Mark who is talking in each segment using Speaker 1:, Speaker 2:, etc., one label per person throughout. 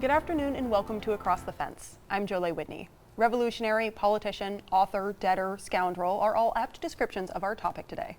Speaker 1: Good afternoon and welcome to Across the Fence. I'm Jolie Whitney. Revolutionary, politician, author, debtor, scoundrel are all apt descriptions of our topic today.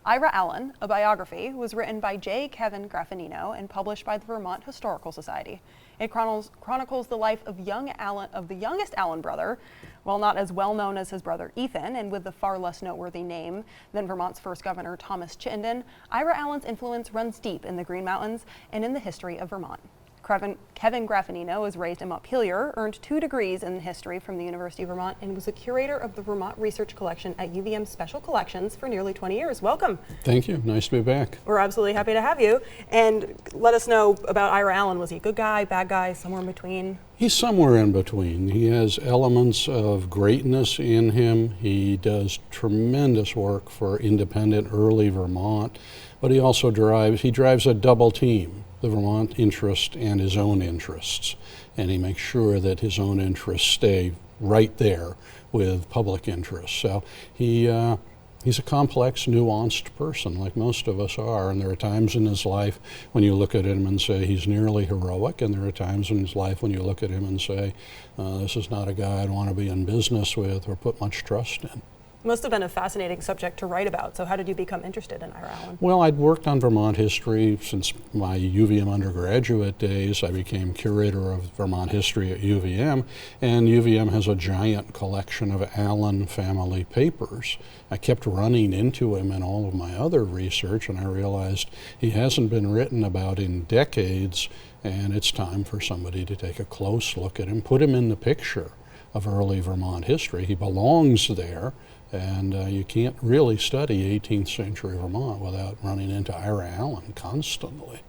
Speaker 1: Ira Allen, a biography, was written by Kevin Graffagnino and published by the Vermont Historical Society. It chronicles the life of the youngest Allen brother, while not as well known as his brother Ethan, and with the far less noteworthy name than Vermont's first governor Thomas Chittenden. Ira Allen's influence runs deep in the Green Mountains and in the history of Vermont. Kevin Graffagnino was raised in Montpelier, earned 2 degrees in history from the University of Vermont, and was a curator of the Vermont Research Collection at UVM Special Collections for nearly 20 years. Welcome.
Speaker 2: Thank you. Nice to be back.
Speaker 1: We're absolutely happy to have you. And let us know about Ira Allen. Was he a good guy, bad guy, somewhere in between?
Speaker 2: He's somewhere in between. He has elements of greatness in him. He does tremendous work for independent early Vermont, but he also drives a double team. The Vermont interest and his own interests, and he makes sure that his own interests stay right there with public interests. So he's a complex, nuanced person, like most of us are, and there are times in his life when you look at him and say he's nearly heroic, and there are times in his life when you look at him and say, this is not a guy I'd want to be in business with or put much trust in.
Speaker 1: Must have been a fascinating subject to write about. So how did you become interested in Ira Allen?
Speaker 2: Well, I'd worked on Vermont history since my UVM undergraduate days. I became curator of Vermont history at UVM, and UVM has a giant collection of Allen family papers. I kept running into him in all of my other research, and I realized he hasn't been written about in decades, and it's time for somebody to take a close look at him, put him in the picture of early Vermont history. He belongs there. And you can't really study 18th century Vermont without running into Ira Allen constantly.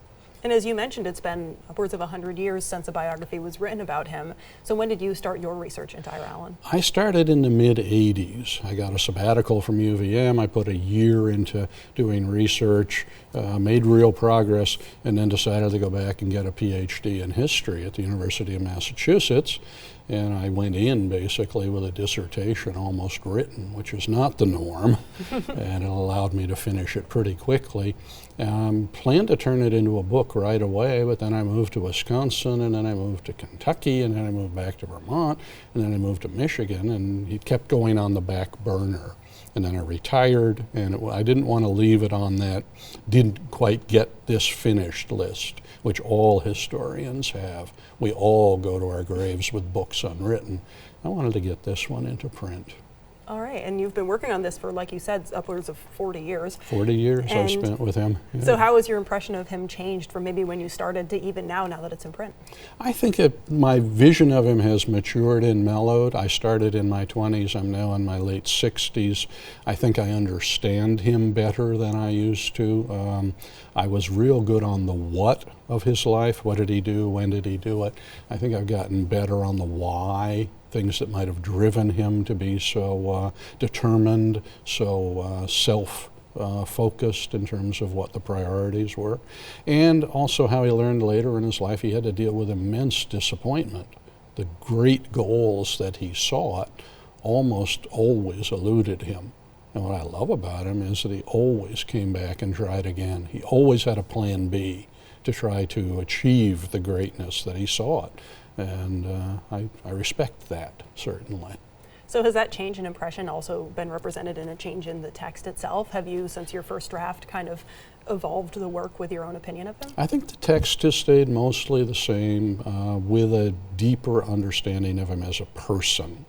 Speaker 1: And as you mentioned, it's been upwards of 100 years since a biography was written about him. So when did you start your research into Ira Allen?
Speaker 2: I started in the mid-'80s. I got a sabbatical from UVM. I put a year into doing research, made real progress, and then decided to go back and get a PhD in history at the University of Massachusetts. And I went in basically with a dissertation almost written, which is not the norm, and it allowed me to finish it pretty quickly. Planned to turn it into a book right away, but then I moved to Wisconsin, and then I moved to Kentucky, and then I moved back to Vermont, and then I moved to Michigan, and it kept going on the back burner. And then I retired, and I didn't want to leave it on that didn't quite get this finished list, which all historians have. We all go to our graves with books unwritten. I wanted to get this one into print.
Speaker 1: All right, and you've been working on this for, like you said, upwards of 40 years.
Speaker 2: 40 years I've spent with him. Yeah.
Speaker 1: So how has your impression of him changed from maybe when you started to even now that it's in print?
Speaker 2: I think my vision of him has matured and mellowed. I started in my 20s. I'm now in my late 60s. I think I understand him better than I used to. I was real good on the what of his life. What did he do? When did he do it? I think I've gotten better on the why. Things that might have driven him to be so determined, so self-focused in terms of what the priorities were. And also how he learned later in his life he had to deal with immense disappointment. The great goals that he sought almost always eluded him. And what I love about him is that he always came back and tried again. He always had a plan B to try to achieve the greatness that he sought. And I respect that, certainly.
Speaker 1: So has that change in impression also been represented in a change in the text itself? Have you, since your first draft, kind of evolved the work with your own opinion of him?
Speaker 2: I think the text has stayed mostly the same, with a deeper understanding of him as a person.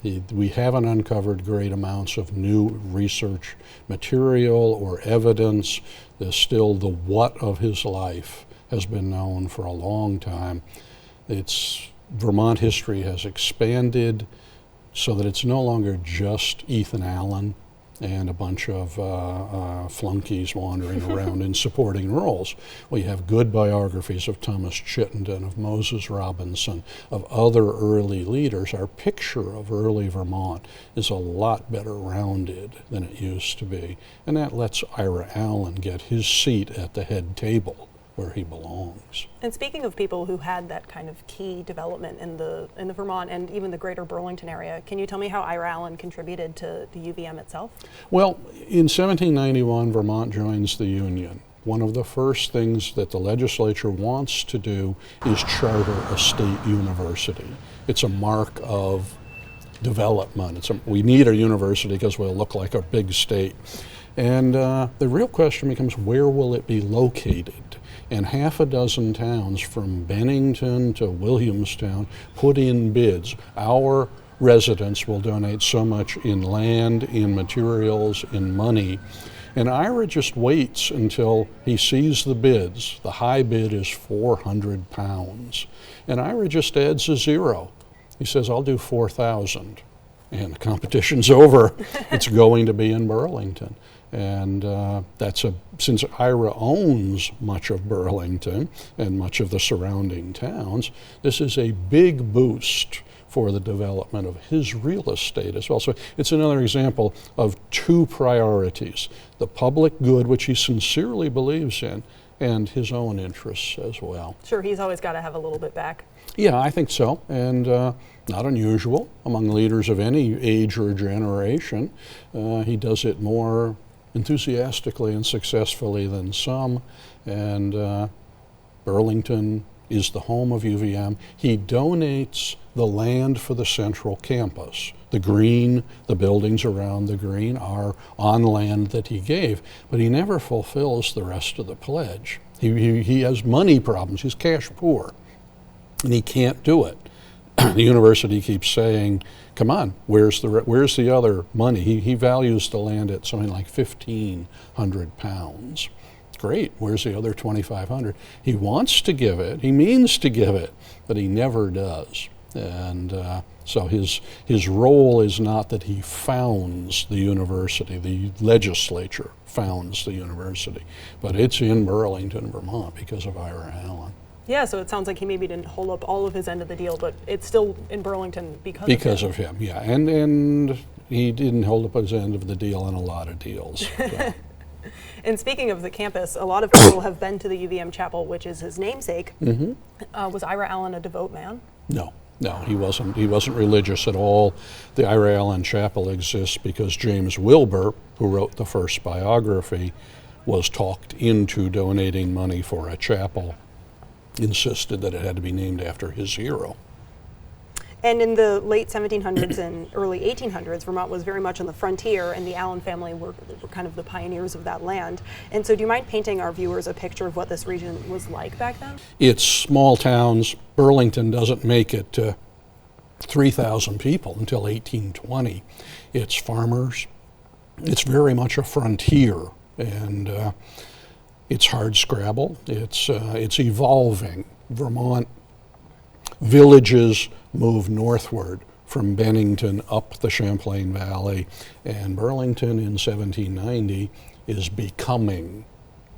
Speaker 2: We haven't uncovered great amounts of new research material or evidence. There's still the what of his life has been known for a long time. Vermont history has expanded so that it's no longer just Ethan Allen and a bunch of flunkies wandering around in supporting roles. We have good biographies of Thomas Chittenden, of Moses Robinson, of other early leaders. Our picture of early Vermont is a lot better rounded than it used to be, and that lets Ira Allen get his seat at the head table where he belongs.
Speaker 1: And speaking of people who had that kind of key development in the Vermont and even the greater Burlington area, can you tell me how Ira Allen contributed to the UVM itself?
Speaker 2: Well, in 1791, Vermont joins the Union. one of the first things that the legislature wants to do is charter a state university. It's a mark of development. We need a university because we'll look like a big state. And the real question becomes, where will it be located? And half a dozen towns from Bennington to Williamstown put in bids. Our residents will donate so much in land, in materials, in money. And Ira just waits until he sees the bids. The high bid is £400. And Ira just adds a zero. He says, I'll do 4,000. And the competition's over. It's going to be in Burlington. And since Ira owns much of Burlington and much of the surrounding towns, this is a big boost for the development of his real estate as well. So it's another example of two priorities: the public good, which he sincerely believes in, and his own interests as well.
Speaker 1: Sure, he's always got to have a little bit back.
Speaker 2: Yeah, I think so, and not unusual among leaders of any age or generation. He does it more enthusiastically and successfully than some, and Burlington is the home of UVM. He donates the land for the central campus. The green, the buildings around the green are on land that he gave, but he never fulfills the rest of the pledge. He has money problems. He's cash poor, and he can't do it. The university keeps saying, come on, where's the other money? He values the land at something like £1,500. Great, where's the other $2,500? He wants to give it, he means to give it, but he never does. And so his role is not that he founds the university, the legislature founds the university, but it's in Burlington, Vermont because of Ira Allen.
Speaker 1: Yeah, so it sounds like he maybe didn't hold up all of his end of the deal, but it's still in Burlington because
Speaker 2: of him. Yeah, and he didn't hold up his end of the deal on a lot of deals. So.
Speaker 1: And speaking of the campus, a lot of people have been to the UVM chapel, which is his namesake.
Speaker 2: Mm-hmm.
Speaker 1: Was Ira Allen a devout man?
Speaker 2: No, he wasn't. He wasn't religious at all. The Ira Allen Chapel exists because James Wilbur, who wrote the first biography, was talked into donating money for a chapel, insisted that it had to be named after his hero.
Speaker 1: And in the late 1700s and early 1800s, Vermont was very much on the frontier, and the Allen family were kind of the pioneers of that land. And so do you mind painting our viewers a picture of what this region was like back then?
Speaker 2: It's small towns. Burlington doesn't make it to 3,000 people until 1820. It's farmers. It's very much a frontier, and it's hardscrabble. It's evolving. Vermont villages move northward from Bennington up the Champlain Valley, and Burlington in 1790 is becoming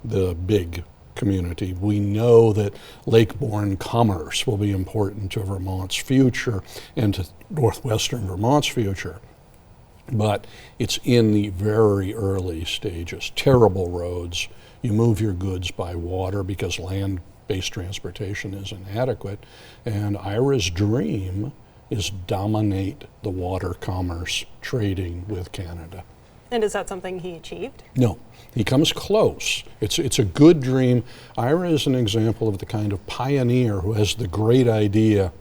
Speaker 2: the big community. We know that lake-borne commerce will be important to Vermont's future and to northwestern Vermont's future, but it's in the very early stages. Terrible roads. You move your goods by water because land-based transportation is inadequate, and Ira's dream is dominate the water commerce trading with Canada.
Speaker 1: And is that something he achieved?
Speaker 2: No, he comes close. It's a good dream. Ira is an example of the kind of pioneer who has the great idea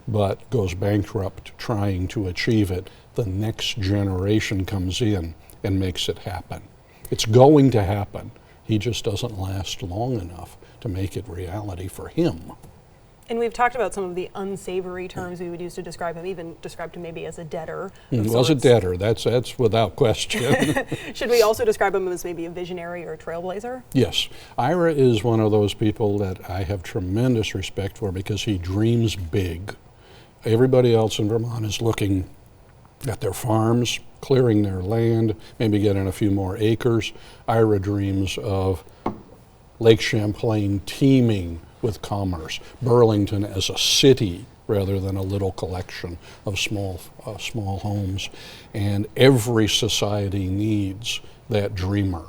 Speaker 2: but goes bankrupt trying to achieve it. The next generation comes in and makes it happen. It's going to happen. He just doesn't last long enough to make it reality for him.
Speaker 1: And we've talked about some of the unsavory terms we would use to describe him, even described him maybe as a debtor.
Speaker 2: He was a debtor, that's without question.
Speaker 1: Should we also describe him as maybe a visionary or a trailblazer?
Speaker 2: Yes. Ira is one of those people that I have tremendous respect for because he dreams big. Everybody else in Vermont is looking at their farms, clearing their land, maybe getting a few more acres. Ira dreams of Lake Champlain teeming with commerce, Burlington as a city rather than a little collection of small homes. And every society needs that dreamer.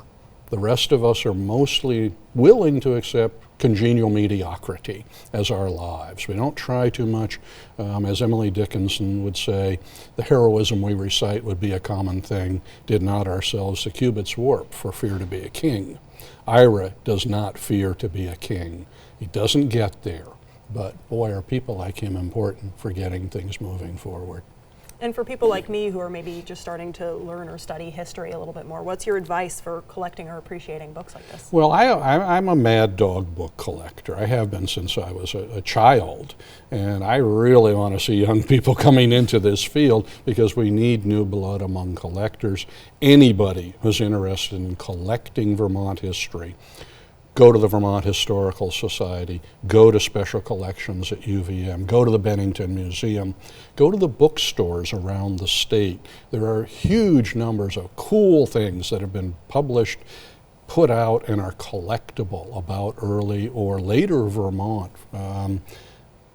Speaker 2: The rest of us are mostly willing to accept congenial mediocrity as our lives. We don't try too much. As Emily Dickinson would say, the heroism we recite would be a common thing, did not ourselves the cubits warp for fear to be a king. Ira does not fear to be a king. He doesn't get there, but boy, are people like him important for getting things moving forward.
Speaker 1: And for people like me who are maybe just starting to learn or study history a little bit more, what's your advice for collecting or appreciating books like this?
Speaker 2: Well, I'm a mad dog book collector. I have been since I was a child. And I really want to see young people coming into this field because we need new blood among collectors. Anybody who's interested in collecting Vermont history, go to the Vermont Historical Society, go to special collections at UVM, go to the Bennington Museum, go to the bookstores around the state. There are huge numbers of cool things that have been published, put out, and are collectible about early or later Vermont.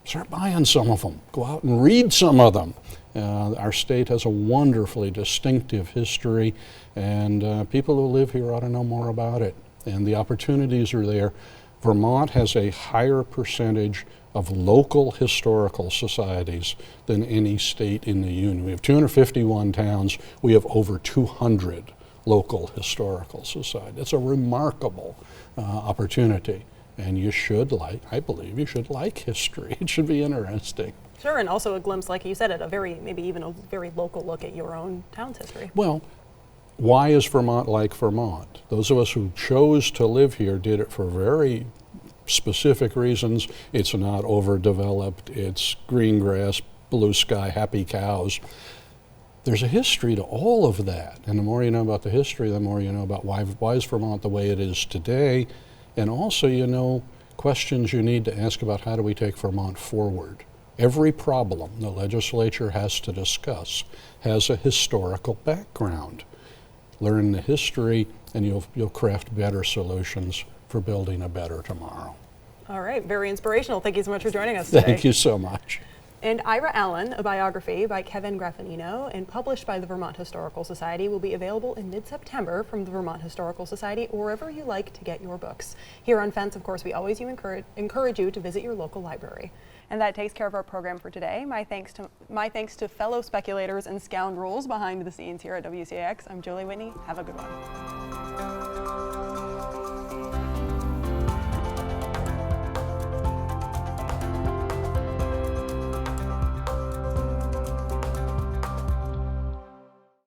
Speaker 2: Start buying some of them. Go out and read some of them. Our state has a wonderfully distinctive history, and people who live here ought to know more about it. And the opportunities are there. Vermont has a higher percentage of local historical societies than any state in the Union. We have 251 towns. We have over 200 local historical societies. It's a remarkable opportunity. And you should I believe you should like history. It should be interesting.
Speaker 1: Sure, and also a glimpse, like you said, at maybe even a very local look at your own town's history.
Speaker 2: Well, why is Vermont like Vermont? Those of us who chose to live here did it for very specific reasons. It's not overdeveloped, it's green grass, blue sky, happy cows. There's a history to all of that. And the more you know about the history, the more you know about why is Vermont the way it is today. And also you know questions you need to ask about how do we take Vermont forward. Every problem the legislature has to discuss has a historical background. Learn the history, and you'll craft better solutions for building a better tomorrow.
Speaker 1: All right, very inspirational. Thank you so much for joining us today.
Speaker 2: Thank you so much.
Speaker 1: And Ira Allen, a biography by Kevin Graffagnino and published by the Vermont Historical Society, will be available in mid-September from the Vermont Historical Society or wherever you like to get your books. Here on Fence, of course, we always encourage you to visit your local library. And that takes care of our program for today. My thanks to fellow speculators and scoundrels behind the scenes here at WCAX. I'm Julie Whitney. Have a good one.